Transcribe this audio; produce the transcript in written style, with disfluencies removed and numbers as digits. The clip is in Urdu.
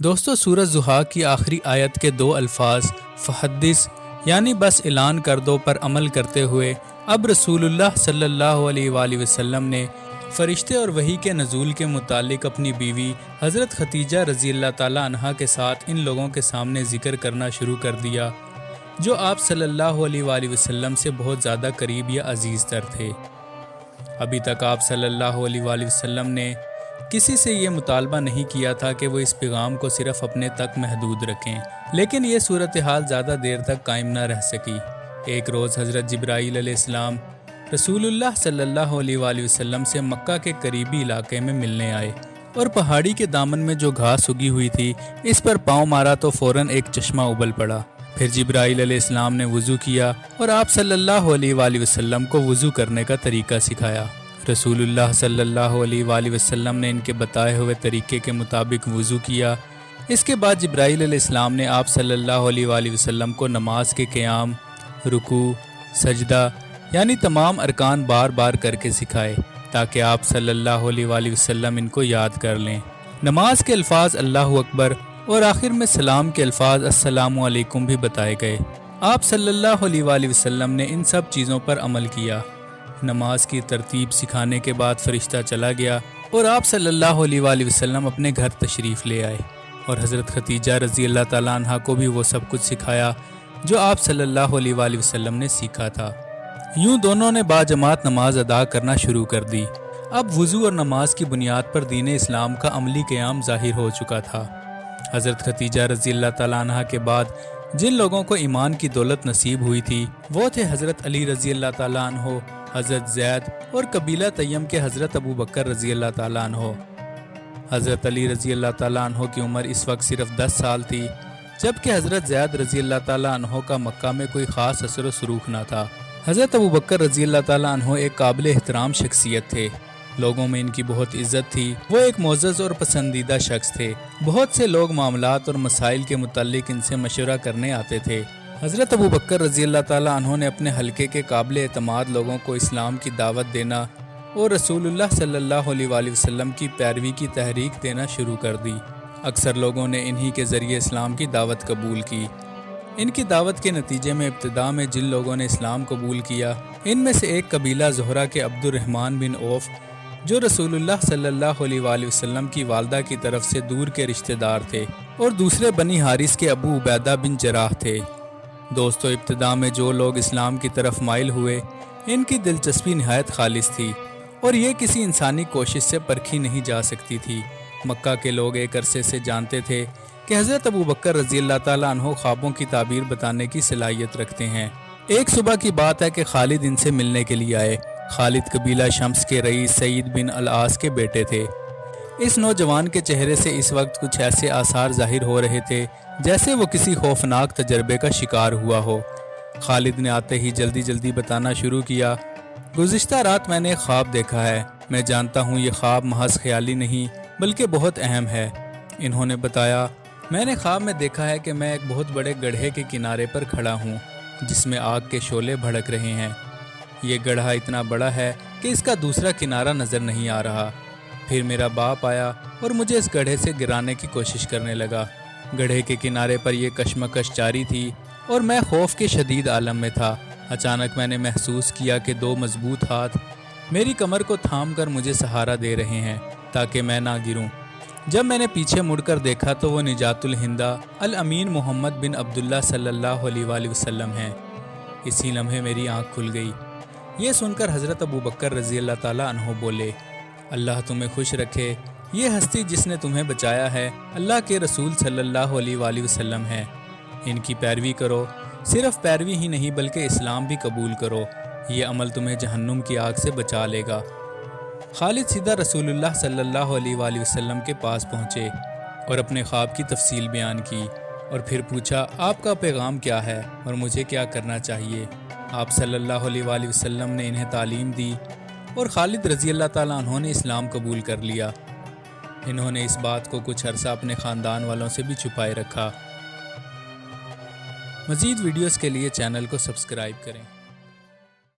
دوستو سورہ ضحیٰ کی آخری آیت کے دو الفاظ فحدث یعنی بس اعلان کر دو پر عمل کرتے ہوئے اب رسول اللہ صلی اللہ علیہ وآلہ وسلم نے فرشتے اور وحی کے نزول کے متعلق اپنی بیوی حضرت ختیجہ رضی اللہ تعالی عنہا کے ساتھ ان لوگوں کے سامنے ذکر کرنا شروع کر دیا جو آپ صلی اللہ علیہ وآلہ وسلم سے بہت زیادہ قریب یا عزیز تر تھے۔ ابھی تک آپ صلی اللہ علیہ وآلہ وسلم نے کسی سے یہ مطالبہ نہیں کیا تھا کہ وہ اس پیغام کو صرف اپنے تک محدود رکھیں، لیکن یہ صورتحال زیادہ دیر تک قائم نہ رہ سکی۔ ایک روز حضرت جبرائیل علیہ السلام رسول اللہ صلی اللہ علیہ وآلہ وسلم سے مکہ کے قریبی علاقے میں ملنے آئے اور پہاڑی کے دامن میں جو گھاس اگی ہوئی تھی اس پر پاؤں مارا تو فوراً ایک چشمہ ابل پڑا۔ پھر جبرائیل علیہ السلام نے وضو کیا اور آپ صلی اللہ علیہ وآلہ وسلم کو وضو کرنے کا طریقہ سکھایا۔ رسول اللہ صلی اللہ علیہ وآلہ وسلم نے ان کے بتائے ہوئے طریقے کے مطابق وضو کیا۔ اس کے بعد جبرائیل علیہ السلام نے آپ صلی اللہ علیہ وآلہ وسلم کو نماز کے قیام، رکوع، سجدہ یعنی تمام ارکان بار بار کر کے سکھائے تاکہ آپ صلی اللہ علیہ وآلہ وسلم ان کو یاد کر لیں۔ نماز کے الفاظ اللہ اکبر اور آخر میں سلام کے الفاظ السلام علیکم بھی بتائے گئے۔ آپ صلی اللہ علیہ وآلہ وسلم نے ان سب چیزوں پر عمل کیا۔ نماز کی ترتیب سکھانے کے بعد فرشتہ چلا گیا اور آپ صلی اللہ علیہ وآلہ وسلم اپنے گھر تشریف لے آئے اور حضرت ختیجہ رضی اللہ تعالیٰ عنہا کو بھی وہ سب کچھ سکھایا جو آپ صلی اللہ علیہ وآلہ وسلم نے سیکھا تھا۔ یوں دونوں نے باجماعت نماز ادا کرنا شروع کر دی۔ اب وضو اور نماز کی بنیاد پر دین اسلام کا عملی قیام ظاہر ہو چکا تھا۔ حضرت ختیجہ رضی اللہ تعالیٰ عنہا کے بعد جن لوگوں کو ایمان کی دولت نصیب ہوئی تھی وہ تھے حضرت علی رضی اللہ تعالیٰ عنہ، حضرت زید اور قبیلہ تیم کے حضرت ابو بکر رضی اللہ تعالیٰ عنہ۔ حضرت علی رضی اللہ تعالیٰ عنہ کی عمر اس وقت صرف 10 سال تھی، جبکہ حضرت زید رضی اللہ تعالیٰ عنہ کا مکہ میں کوئی خاص اثر و سروخ نہ تھا۔ حضرت ابو بکر رضی اللہ تعالیٰ عنہ ایک قابل احترام شخصیت تھے، لوگوں میں ان کی بہت عزت تھی، وہ ایک معزز اور پسندیدہ شخص تھے۔ بہت سے لوگ معاملات اور مسائل کے متعلق ان سے مشورہ کرنے آتے تھے۔ حضرت ابو بکر رضی اللہ تعالیٰ عنہ نے اپنے حلقے کے قابل اعتماد لوگوں کو اسلام کی دعوت دینا اور رسول اللہ صلی اللہ علیہ وآلہ وسلم کی پیروی کی تحریک دینا شروع کر دی۔ اکثر لوگوں نے انہی کے ذریعے اسلام کی دعوت قبول کی۔ ان کی دعوت کے نتیجے میں ابتدا میں جن لوگوں نے اسلام قبول کیا ان میں سے ایک قبیلہ زہرہ کے عبد الرحمن بن عوف جو رسول اللہ صلی اللہ علیہ وآلہ وسلم کی والدہ کی طرف سے دور کے رشتہ دار تھے، اور دوسرے بنی حارث کے ابو عبیدہ بن جراح تھے۔ دوستو ابتدا میں جو لوگ اسلام کی طرف مائل ہوئے ان کی دلچسپی نہایت خالص تھی اور یہ کسی انسانی کوشش سے پرکھی نہیں جا سکتی تھی۔ مکہ کے لوگ ایک عرصے سے جانتے تھے کہ حضرت ابو بکر رضی اللہ تعالیٰ عنہ خوابوں کی تعبیر بتانے کی صلاحیت رکھتے ہیں۔ ایک صبح کی بات ہے کہ خالد ان سے ملنے کے لیے آئے۔ خالد قبیلہ شمس کے رئیس سعید بن العاص کے بیٹے تھے۔ اس نوجوان کے چہرے سے اس وقت کچھ ایسے آثار ظاہر ہو رہے تھے جیسے وہ کسی خوفناک تجربے کا شکار ہوا ہو۔ خالد نے آتے ہی جلدی جلدی بتانا شروع کیا، گزشتہ رات میں نے ایک خواب دیکھا ہے، میں جانتا ہوں یہ خواب محض خیالی نہیں بلکہ بہت اہم ہے۔ انہوں نے بتایا، میں نے خواب میں دیکھا ہے کہ میں ایک بہت بڑے گڑھے کے کنارے پر کھڑا ہوں جس میں آگ کے شعلے بھڑک رہے ہیں۔ یہ گڑھا اتنا بڑا ہے کہ اس کا دوسرا کنارہ نظر نہیں آ رہا۔ پھر میرا باپ آیا اور مجھے اس گڑھے سے گرانے کی کوشش کرنے لگا۔ گڑھے کے کنارے پر یہ کشمکش جاری تھی اور میں خوف کے شدید عالم میں تھا۔ اچانک میں نے محسوس کیا کہ 2 مضبوط ہاتھ میری کمر کو تھام کر مجھے سہارا دے رہے ہیں تاکہ میں نہ گروں۔ جب میں نے پیچھے مڑ کر دیکھا تو وہ نجات الہندہ الامین محمد بن عبداللہ صلی اللہ علیہ وآلہ وسلم ہیں۔ اسی لمحے میری آنکھ کھل گئی۔ یہ سن کر حضرت ابو بکر رضی اللہ تعالیٰ عنہ بولے، اللہ تمہیں خوش رکھے، یہ ہستی جس نے تمہیں بچایا ہے اللہ کے رسول صلی اللہ علیہ وآلہ وسلم ہے۔ ان کی پیروی کرو، صرف پیروی ہی نہیں بلکہ اسلام بھی قبول کرو، یہ عمل تمہیں جہنم کی آگ سے بچا لے گا۔ خالد سیدھا رسول اللہ صلی اللہ علیہ وآلہ وسلم کے پاس پہنچے اور اپنے خواب کی تفصیل بیان کی اور پھر پوچھا، آپ کا پیغام کیا ہے اور مجھے کیا کرنا چاہیے؟ آپ صلی اللہ علیہ وآلہ وسلم نے انہیں تعلیم دی اور خالد رضی اللہ تعالیٰ عنہ نے اسلام قبول کر لیا۔ انہوں نے اس بات کو کچھ عرصہ اپنے خاندان والوں سے بھی چھپائے رکھا۔ مزید ویڈیوز کے لیے چینل کو سبسکرائب کریں۔